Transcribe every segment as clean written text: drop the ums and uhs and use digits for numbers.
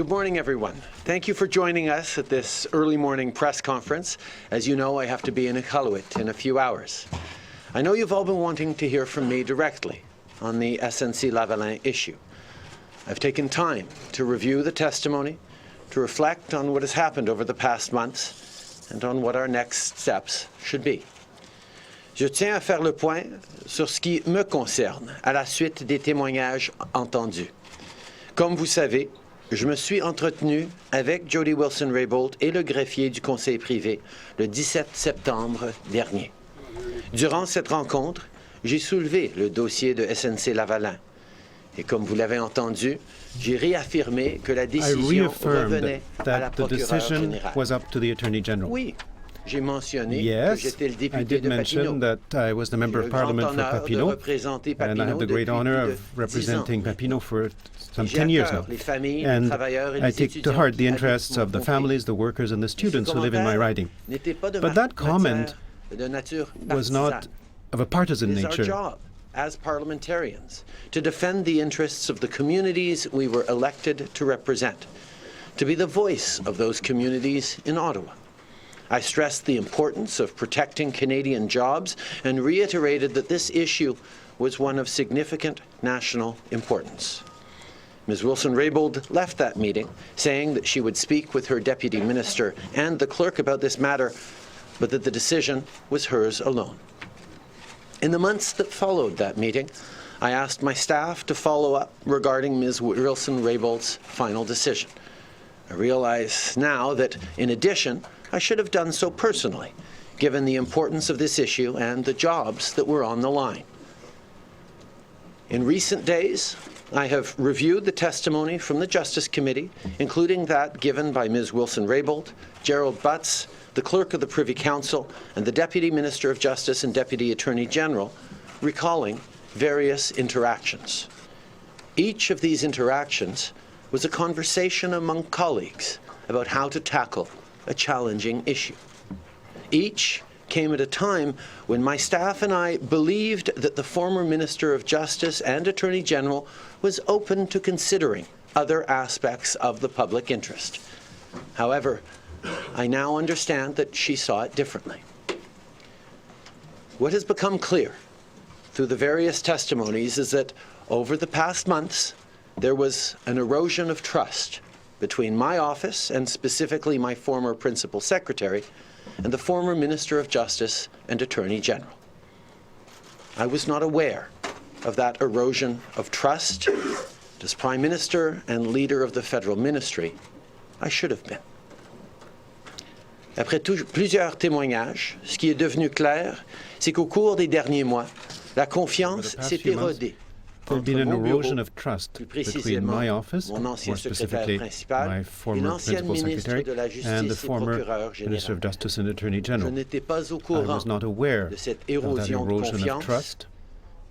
Good morning, everyone. Thank you for joining us at this early morning press conference. As you know, I have to be in Iqaluit in a few hours. I know you've all been wanting to hear from me directly on the SNC-Lavalin issue. I've taken time to review the testimony, to reflect on what has happened over the past months, and on what our next steps should be. Je tiens à faire le point sur ce qui me concerne à la suite des témoignages entendus. Comme vous savez, je me suis entretenu avec Jody Wilson-Raybould et le greffier du conseil privé le 17 septembre dernier. Durant cette rencontre, j'ai soulevé le dossier de SNC-Lavalin. Et comme vous l'avez entendu, j'ai réaffirmé que la décision revenait à la procureure générale. Oui, j'ai mentionné que j'étais le député de Papineau. I was the member of Parliament for Papineau, and I have the great honor of representing Papineau for some 10 years now. And I take to heart the interests of the families, the workers, and the students who live in my riding. But that comment was not of a partisan nature. It is our job as parliamentarians to defend the interests of the communities we were elected to represent, to be the voice of those communities in Ottawa. I stressed the importance of protecting Canadian jobs and reiterated that this issue was one of significant national importance. Ms. Wilson-Raybould left that meeting saying that she would speak with her deputy minister and the clerk about this matter, but that the decision was hers alone. In the months that followed that meeting, I asked my staff to follow up regarding Ms. Wilson-Raybould's final decision. I realize now that, in addition, I should have done so personally, given the importance of this issue and the jobs that were on the line. In recent days, I have reviewed the testimony from the Justice Committee, including that given by Ms. Wilson-Raybould, Gerald Butts, the Clerk of the Privy Council, and the Deputy Minister of Justice and Deputy Attorney General, recalling various interactions. Each of these interactions was a conversation among colleagues about how to tackle a challenging issue. Each came at a time when my staff and I believed that the former Minister of Justice and Attorney General was open to considering other aspects of the public interest. However, I now understand that she saw it differently. What has become clear through the various testimonies is that over the past months, there was an erosion of trust between my office, and specifically my former Principal Secretary, and the former Minister of Justice and Attorney General. I was not aware of that erosion of trust. As Prime Minister and leader of the Federal Ministry, I should have been. Après plusieurs témoignages, ce qui est devenu clair, c'est qu'au cours des derniers mois, la confiance s'est érodée. There had been an erosion of trust between my office, more specifically my former Principal Secretary, and the former Minister of Justice and Attorney General. I was not aware of that erosion of trust,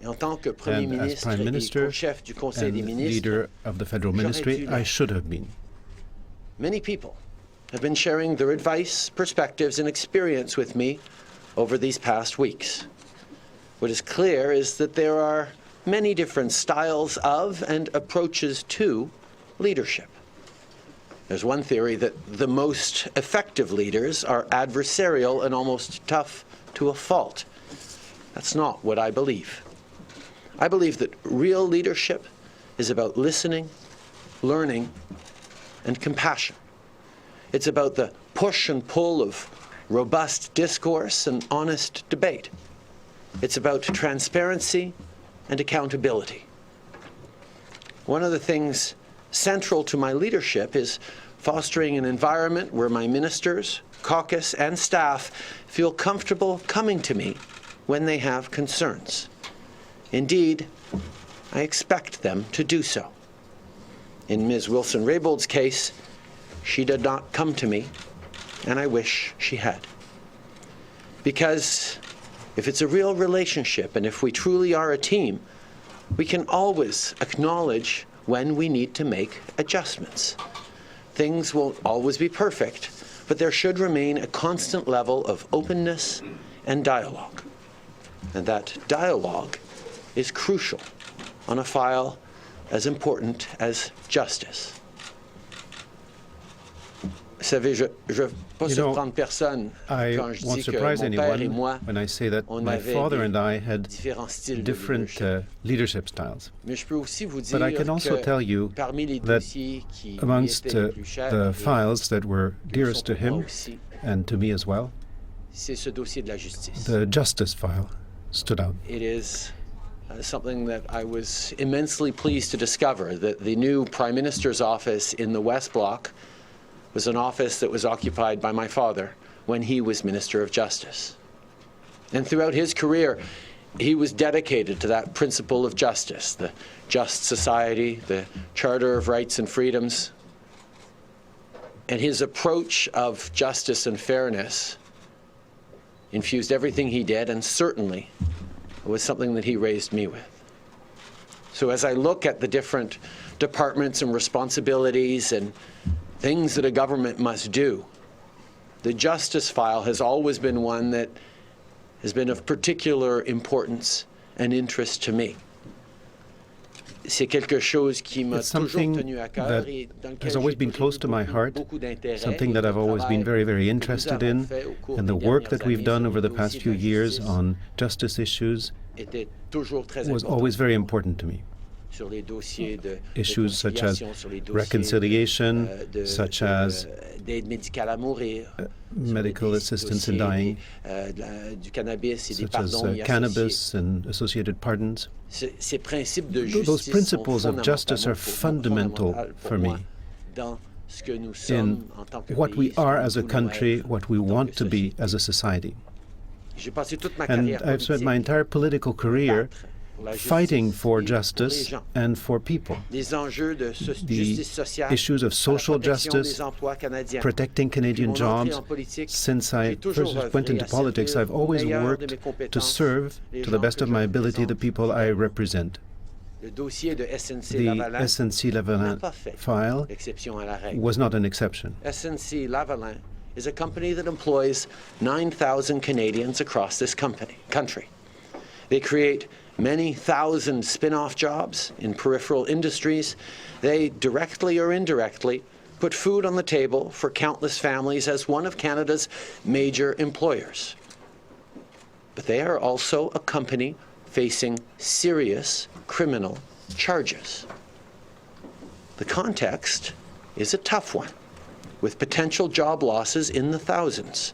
and as Prime Minister and leader of the Federal Ministry, I should have been. Many people have been sharing their advice, perspectives, and experience with me over these past weeks. What is clear is that there are many different styles of and approaches to leadership. There's one theory that the most effective leaders are adversarial and almost tough to a fault. That's not what I believe. I believe that real leadership is about listening, learning, and compassion. It's about the push and pull of robust discourse and honest debate. It's about transparency and accountability. One of the things central to my leadership is fostering an environment where my ministers, caucus, and staff feel comfortable coming to me when they have concerns. Indeed, I expect them to do so. In Ms. Wilson-Raybould's case, she did not come to me, and I wish she had. Because if it's a real relationship, and if we truly are a team, we can always acknowledge when we need to make adjustments. Things won't always be perfect, but there should remain a constant level of openness and dialogue. And that dialogue is crucial on a file as important as justice. savez, je ne veux pas surprendre personne quand je dis que mon père et moi, when I say that my father and I had different leadership styles. mais je peux aussi vous dire But I can also tell you que parmi les that dossiers qui lui amongst étaient les plus chers, the files that were dearest to pour moi him aussi, and to me as well, c'est ce dossier de la justice. the justice file stood out. It is something that I was immensely pleased to discover, that the new Prime Minister's office in the West Bloc was an office that was occupied by my father when he was Minister of Justice. And throughout his career, he was dedicated to that principle of justice, the just society, the Charter of Rights and Freedoms. And his approach of justice and fairness infused everything he did, and certainly was something that he raised me with. So as I look at the different departments and responsibilities and things that a government must do, the justice file has always been one that has been of particular importance and interest to me. C'est quelque chose qui m'a toujours tenu à cœur et dans lequel has always been close to my heart, something that I've always been very, very interested in, and the work that we've done over the past few years on justice issues was always very important to me. Issues such as reconciliation, such as medical assistance in dying, such as cannabis and associated pardons. Those principles of justice are fundamental for me in what we are as a country, what we want to be as a society. And I've spent my entire political career fighting for justice and for people. The issues of social justice, protecting Canadian jobs. Since I first went into politics, I've always worked to serve, to the best of my ability, the people I represent. The SNC-Lavalin file was not an exception. SNC-Lavalin is a company that employs 9,000 Canadians across this country. They create many thousand spin-off jobs in peripheral industries. They, directly or indirectly, put food on the table for countless families as one of Canada's major employers. But they are also a company facing serious criminal charges. The context is a tough one, with potential job losses in the thousands.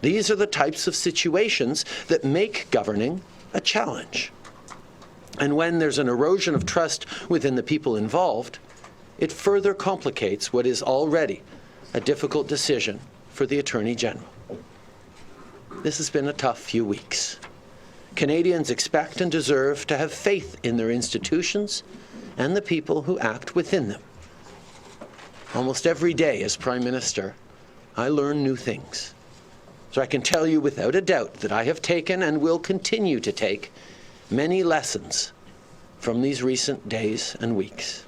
These are the types of situations that make governing a challenge. And when there's an erosion of trust within the people involved, it further complicates what is already a difficult decision for the Attorney General. This has been a tough few weeks. Canadians expect and deserve to have faith in their institutions and the people who act within them. Almost every day as Prime Minister, I learn new things. So I can tell you without a doubt that I have taken and will continue to take many lessons from these recent days and weeks.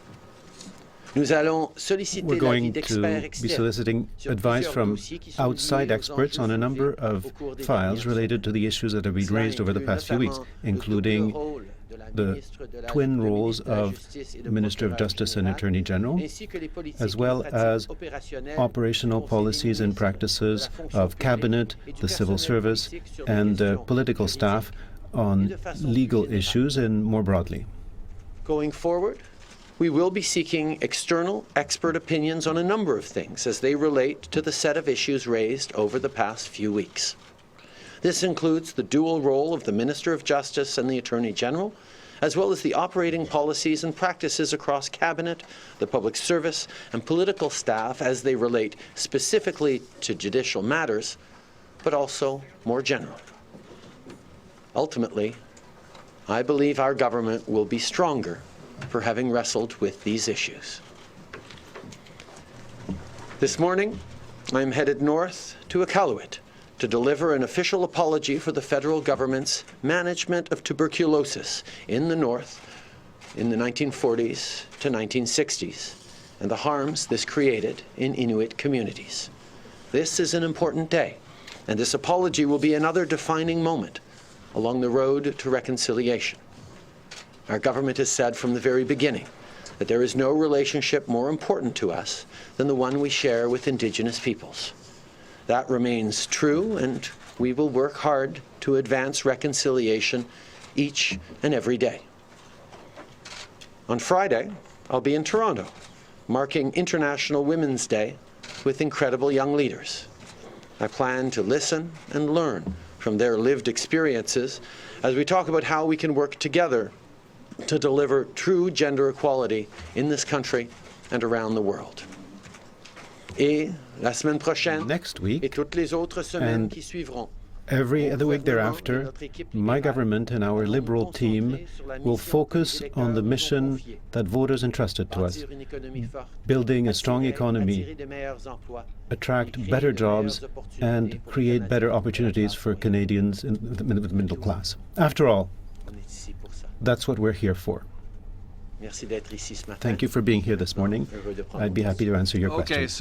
We're going to be soliciting advice from outside experts on a number of files related to the issues that have been raised over the past few weeks, including the twin roles of Minister of Justice and Attorney General, as well as operational policies and practices of Cabinet, the civil service, and political staff on legal issues and more broadly. Going forward, we will be seeking external expert opinions on a number of things as they relate to the set of issues raised over the past few weeks. This includes the dual role of the Minister of Justice and the Attorney General, as well as the operating policies and practices across Cabinet, the public service, and political staff as they relate specifically to judicial matters, but also more generally. Ultimately, I believe our government will be stronger for having wrestled with these issues. This morning, I'm headed north to Iqaluit to deliver an official apology for the federal government's management of tuberculosis in the north in the 1940s to 1960s and the harms this created in Inuit communities. This is an important day, and this apology will be another defining moment along the road to reconciliation. Our government has said from the very beginning that there is no relationship more important to us than the one we share with Indigenous peoples. That remains true, and we will work hard to advance reconciliation each and every day. On Friday, I'll be in Toronto, marking International Women's Day with incredible young leaders. I plan to listen and learn from their lived experiences as we talk about how we can work together to deliver true gender equality in this country and around the world. Et la semaine prochaine, next week, et toutes les autres semaines qui suivront, every other week thereafter, my government and our Liberal team will focus on the mission that voters entrusted to us, building a strong economy, attract better jobs, and create better opportunities for Canadians in the middle class. After all, that's what we're here for. Thank you for being here this morning. I'd be happy to answer your questions.